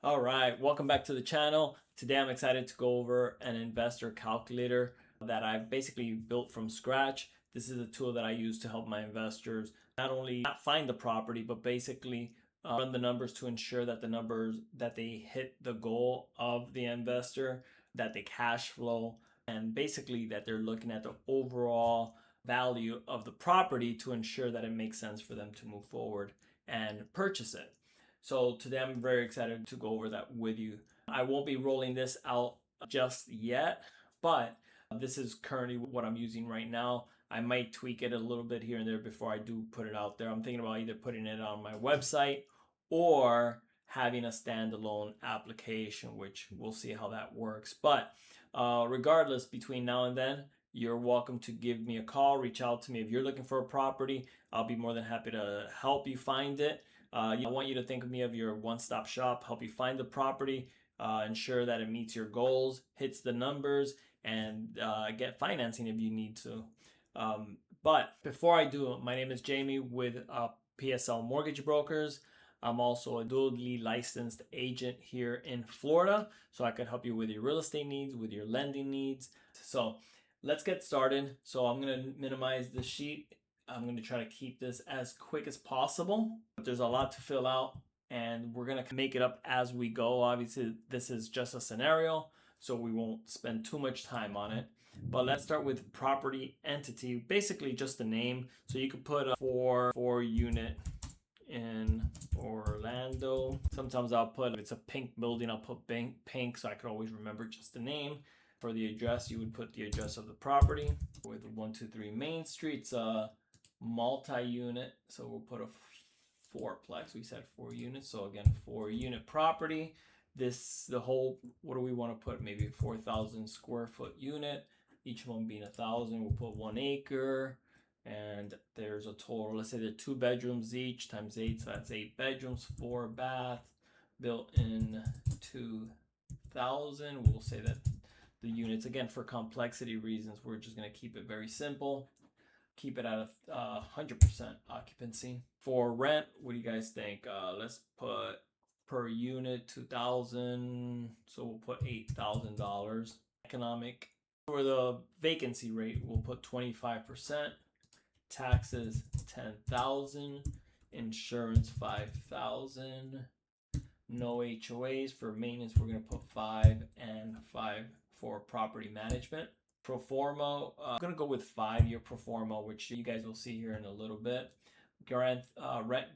All right, welcome back to the channel. Today I'm excited to go over an investor calculator that I've basically built from scratch. This is a tool that I use to help my investors not only find the property, but basically run the numbers to ensure that the numbers that they hit the goal of the investor, that they cash flow, and basically that they're looking at the overall value of the property to ensure that it makes sense for them to move forward and purchase it. So today I'm very excited to go over that with you. I won't be rolling this out just yet, but this is currently what I'm using right now. I might tweak it a little bit here and there before I do put it out there. I'm thinking about either putting it on my website or having a standalone application, which we'll see how that works. But regardless, between now and then, you're welcome to give me a call, reach out to me. If you're looking for a property, I'll be more than happy to help you find it. I want you to think of me of your one-stop shop, help you find the property, ensure that it meets your goals, hits the numbers, and get financing if you need to. But before I do, my name is Jamie with PSL Mortgage Brokers. I'm also a dually licensed agent here in Florida, so I could help you with your real estate needs, with your lending needs. So let's get started. So I'm going to minimize the sheet. I'm going to try to keep this as quick as possible. There's a lot to fill out and we're going to make it up as we go. Obviously, this is just a scenario, so we won't spend too much time on it. But let's start with property entity, basically just a name. So you could put a four unit in Orlando. Sometimes I'll put, if it's a pink building, I'll put pink so I could always remember just the name. For the address, you would put the address of the property. With 123 Main Street, it's a multi-unit, so we'll put a fourplex. We said 4 units, so again, 4-unit property. The whole, what do we want to put? Maybe 4,000 square foot unit, each one being 1,000. We'll put 1 acre, and there's a total, let's say they're 2 bedrooms each times 8, so that's 8 bedrooms, 4 bath, built in 2,000. We'll say that the units, again, for complexity reasons, we're just going to keep it very simple. Keep it at 100% occupancy. For rent, what do you guys think? Let's put per unit 2,000, so we'll put $8,000. Economic. For the vacancy rate, we'll put 25%. Taxes 10,000. Insurance 5,000. No HOAs. For maintenance, we're going to put 5 and 5 for property management. Pro forma, I'm going to go with 5-year pro forma, which you guys will see here in a little bit. Rent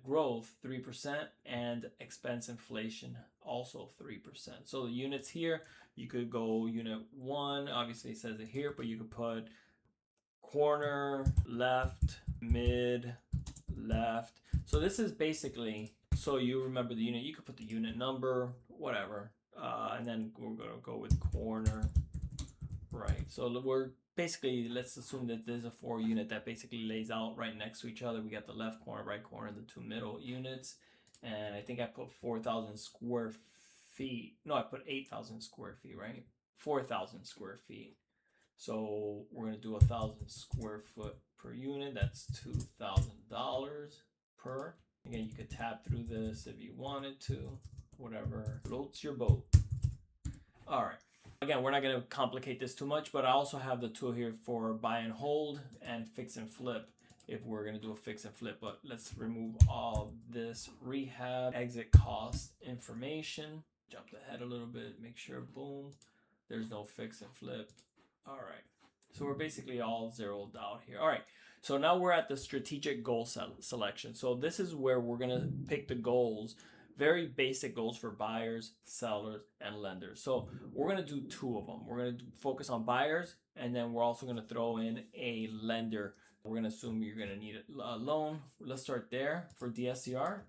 growth 3% and expense inflation also 3%. So the units here, you could go unit 1, obviously it says it here, but you could put corner, left, mid, left. So this is basically, so you remember the unit, you could put the unit number, whatever, and then we're going to go with corner. Right, so we're basically, let's assume that there's a 4-unit that basically lays out right next to each other. We got the left corner, right corner, the 2 middle units. And I think I put 4,000 square feet. No, I put 8,000 square feet, right? 4,000 square feet. So we're going to do 1,000 square foot per unit. That's $2,000 per. Again, you could tab through this if you wanted to, whatever floats your boat. All right. Again, we're not going to complicate this too much, but I also have the tool here for buy and hold and fix and flip if we're going to do a fix and flip. But let's remove all this rehab, exit cost information. Jump ahead a little bit, make sure, boom, there's no fix and flip. All right, so we're basically all zeroed out here. All right, so now we're at the strategic goal selection. So this is where we're going to pick the goals. Very basic goals for buyers, sellers, and lenders. So we're going to do 2 of them. We're going to focus on buyers, and then we're also going to throw in a lender. We're going to assume you're going to need a loan. Let's start there. For DSCR,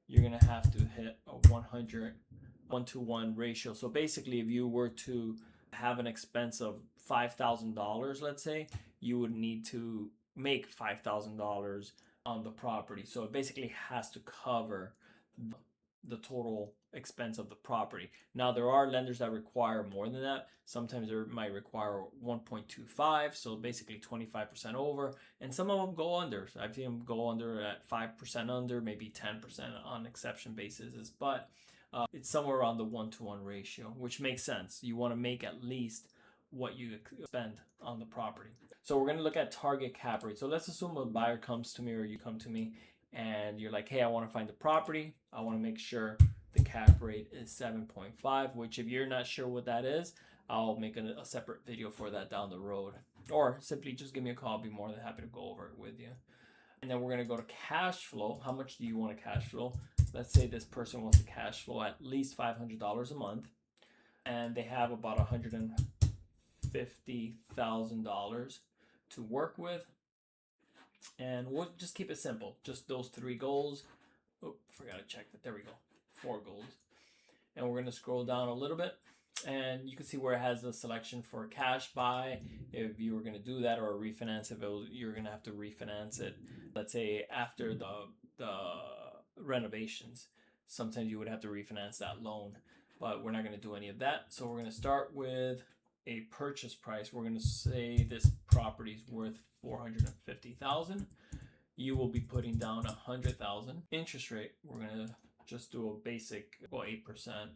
you're going to have to hit a 1:1 ratio. So basically, if you were to have an expense of $5,000, let's say, you would need to make $5,000 on the property. So it basically has to cover the total expense of the property. Now, there are lenders that require more than that. Sometimes they might require 1.25, so basically 25% over, and some of them go under. So I've seen them go under at 5% under, maybe 10% on exception basis. But it's somewhere around the 1-to-1 ratio, which makes sense. You want to make at least what you spend on the property. So we're going to look at target cap rate. So let's assume a buyer comes to me or you come to me and you're like, hey, I want to find the property. I want to make sure the cap rate is 7.5, which if you're not sure what that is, I'll make a separate video for that down the road. Or simply just give me a call. I'll be more than happy to go over it with you. And then we're going to go to cash flow. How much do you want to cash flow? Let's say this person wants to cash flow at least $500 a month. And they have about $150,000 to work with. And we'll just keep it simple. Just those 3 goals. Oh, forgot to check that. There we go. 4 goals. And we're going to scroll down a little bit. And you can see where it has a selection for cash buy if you were going to do that, or refinance if you're going to have to refinance it. Let's say after the renovations, sometimes you would have to refinance that loan, but we're not going to do any of that. So we're going to start with a purchase price. We're going to say this property is worth $450,000. You will be putting down $100,000. Interest rate, we're going to just do a basic 8%.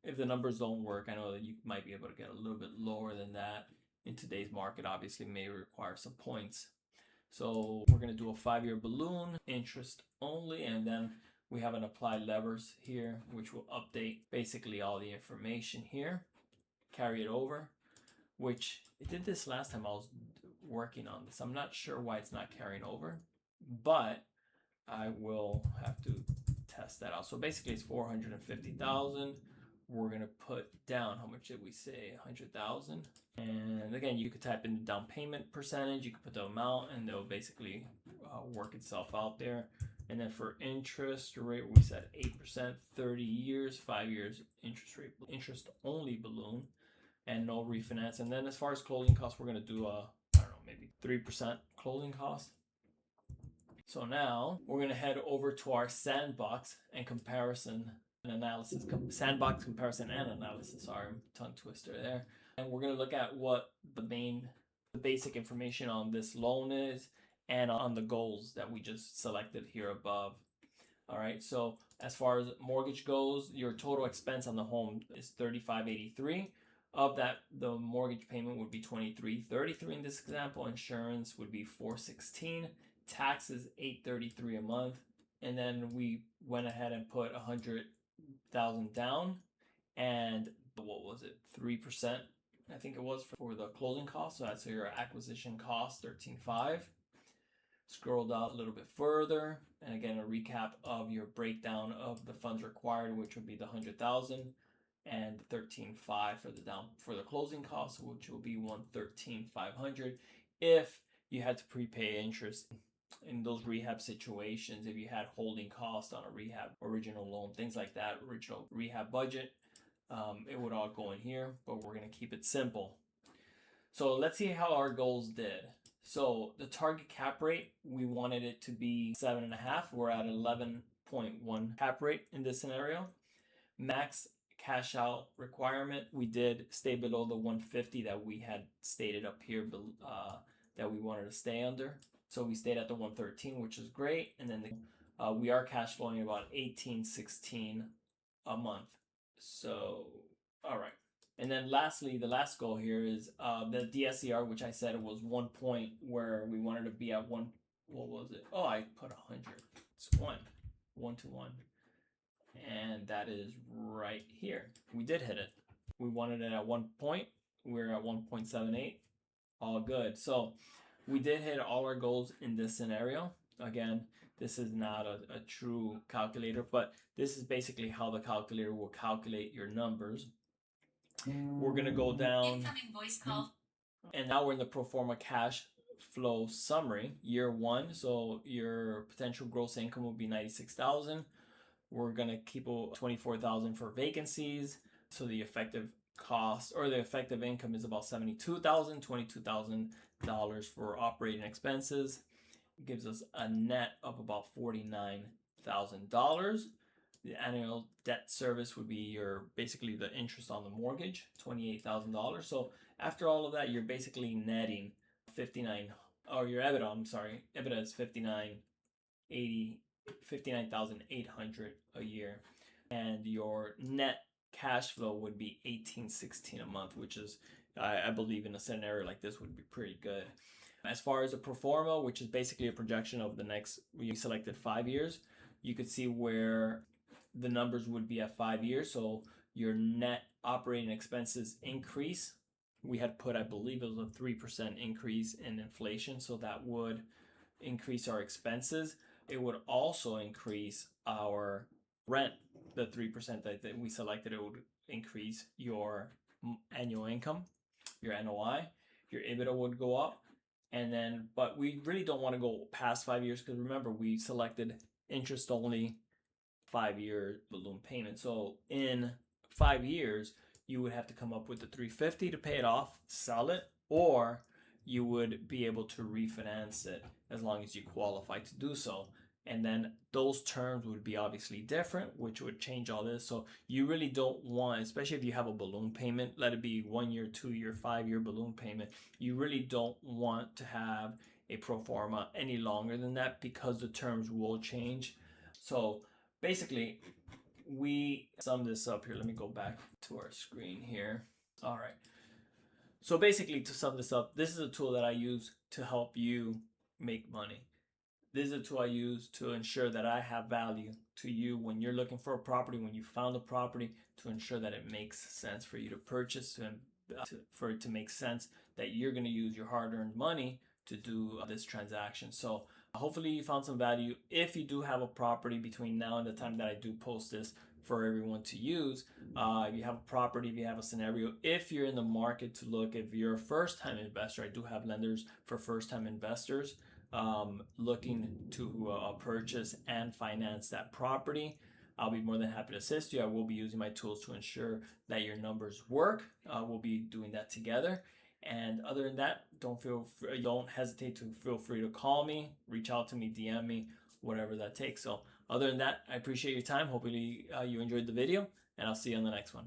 If the numbers don't work, I know that you might be able to get a little bit lower than that. In today's market, obviously may require some points. So we're going to do a 5-year balloon, interest only, and then we have an apply levers here, which will update basically all the information here. Carry it over, which it did this last time I was working on this. I'm not sure why it's not carrying over, but I will have to test that out. So basically it's 450,000. We're going to put down, how much did we say? 100,000. And again, you could type in the down payment percentage. You could put the amount and they'll basically work itself out there. And then for interest rate, we said 8%, 30 years, 5 years interest rate, interest only balloon, and no refinance. And then as far as closing costs, we're going to do I don't know, maybe 3% closing cost. So now we're going to head over to our sandbox and comparison and analysis, sandbox comparison and analysis. Sorry, tongue twister there. And we're going to look at what the basic information on this loan is and on the goals that we just selected here above. All right, so as far as mortgage goes, your total expense on the home is $3,583. Of that, the mortgage payment would be $2,333 in this example. Insurance would be $416. Taxes $833 a month. And then we went ahead and put $100,000 down, and what was it, 3%, I think it was, for the closing cost. So that's your acquisition cost, $13,500. Scroll down a little bit further, and again a recap of your breakdown of the funds required, which would be the $100,000 and $13,500 for the closing costs, which will be $113,500 if you had to prepay interest in those rehab situations. If you had holding costs on a rehab original loan, things like that, original rehab budget, it would all go in here, but we're going to keep it simple. So let's see how our goals did. So the target cap rate, we wanted it to be 7.5. We're at 11.1 cap rate in this scenario. Max cash out requirement, we did stay below the 150 that we had stated up here that we wanted to stay under. So we stayed at the 113, which is great. And then we are cash flowing about $1,816 a month. So, all right. And then lastly, the last goal here is the DSCR, which I said it was 1 point where we wanted to be at 1. What was it? Oh, I put 100. It's 1-to-1. And that is right here. We did hit it. We wanted it at 1 point. We're at 1.78. All good. So we did hit all our goals in this scenario. Again, this is not a true calculator, but this is basically how the calculator will calculate your numbers. We're going to go down. Incoming voice call. And now we're in the pro forma cash flow summary, year 1. So your potential gross income will be $96,000. We're going to keep $24,000 for vacancies. So the effective cost or the effective income is about $72,000, $22,000 for operating expenses. It gives us a net of about $49,000. The annual debt service would be basically the interest on the mortgage, $28,000. So after all of that, you're basically netting your EBITDA is $59,800 a year. and your net cash flow would be $18.16 a month, which is, I believe, in a scenario like this would be pretty good. As far as a pro forma, which is basically a projection of the next, we selected 5 years, you could see where the numbers would be at 5 years. So your net operating expenses increase. We had put, I believe it was a 3% increase in inflation, so that would increase our expenses. It would also increase our rent. The 3% that we selected, it would increase your annual income, your NOI, your EBITDA would go up. And then, but we really don't want to go past 5 years, because remember, we selected interest only 5-year balloon payment. So in 5 years, you would have to come up with the 350 to pay it off, sell it, or you would be able to refinance it as long as you qualify to do so. And then those terms would be obviously different, which would change all this. So you really don't want, especially if you have a balloon payment, let it be 1 year, 2 year, 5-year balloon payment, you really don't want to have a pro forma any longer than that, because the terms will change. So basically, we sum this up here. Let me go back to our screen here. All right. So basically, to sum this up, this is a tool that I use to help you make money. This is a tool I use to ensure that I have value to you when you're looking for a property, when you found a property, to ensure that it makes sense for you to purchase, for it to make sense that you're going to use your hard-earned money to do this transaction. So hopefully you found some value. If you do have a property between now and the time that I do post this for everyone to use, if you have a property, if you have a scenario, if you're in the market to look, if you're a first-time investor, I do have lenders for first-time investors looking to purchase and finance that property. I'll be more than happy to assist you. I will be using my tools to ensure that your numbers work. We'll be doing that together. And other than that, don't hesitate to feel free to call me, reach out to me, DM me, whatever that takes. So other than that, I appreciate your time. Hopefully you enjoyed the video, and I'll see you on the next one.